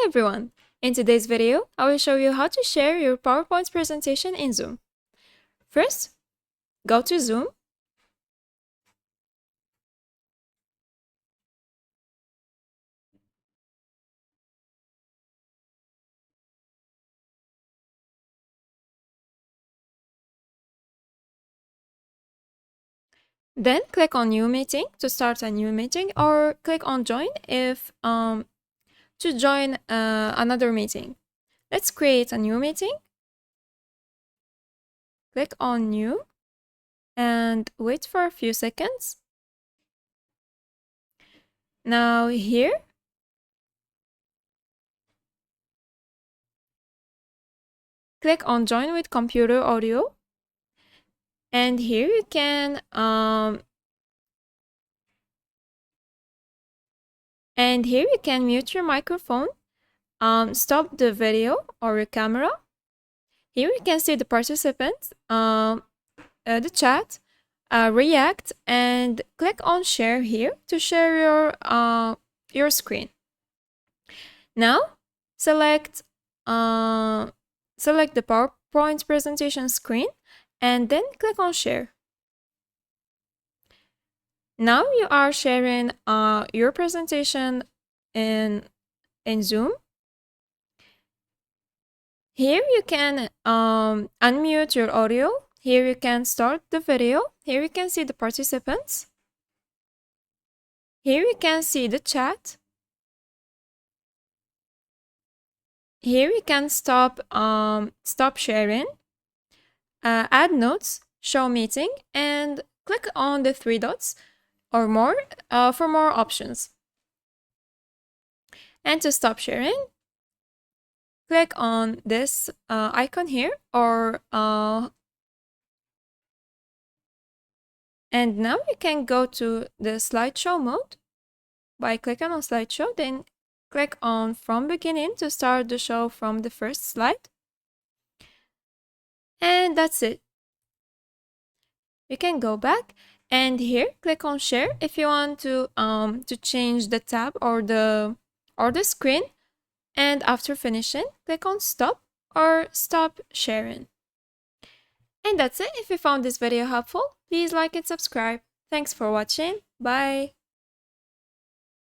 Hi everyone! In today's video, I will show you how to share your PowerPoint presentation in Zoom. First, go to Zoom. Then click on New Meeting to start a new meeting, or click on Join if to join another meeting. Let's create a new meeting. Click on New and wait for a few seconds. Now here, click on Join with Computer Audio. And here you can mute your microphone, stop the video or your camera. Here you can see the participants, the chat, react, and click on share here to share your screen. Now select the PowerPoint presentation screen and then click on share. Now you are sharing your presentation in Zoom. Here you can unmute your audio. Here you can start the video. Here you can see the participants. Here you can see the chat. Here you can stop sharing, add notes, show meeting, and click on the three dots or more for more options. And to stop sharing, click on this icon here, or and now you can go to the slideshow mode by clicking on slideshow, then click on from beginning to start the show from the first slide. And that's it. You can go back and here click on share if you want to change the tab or the screen. And after finishing, click on stop or stop sharing. And that's it. If you found this video helpful, please like and subscribe. Thanks for watching. Bye.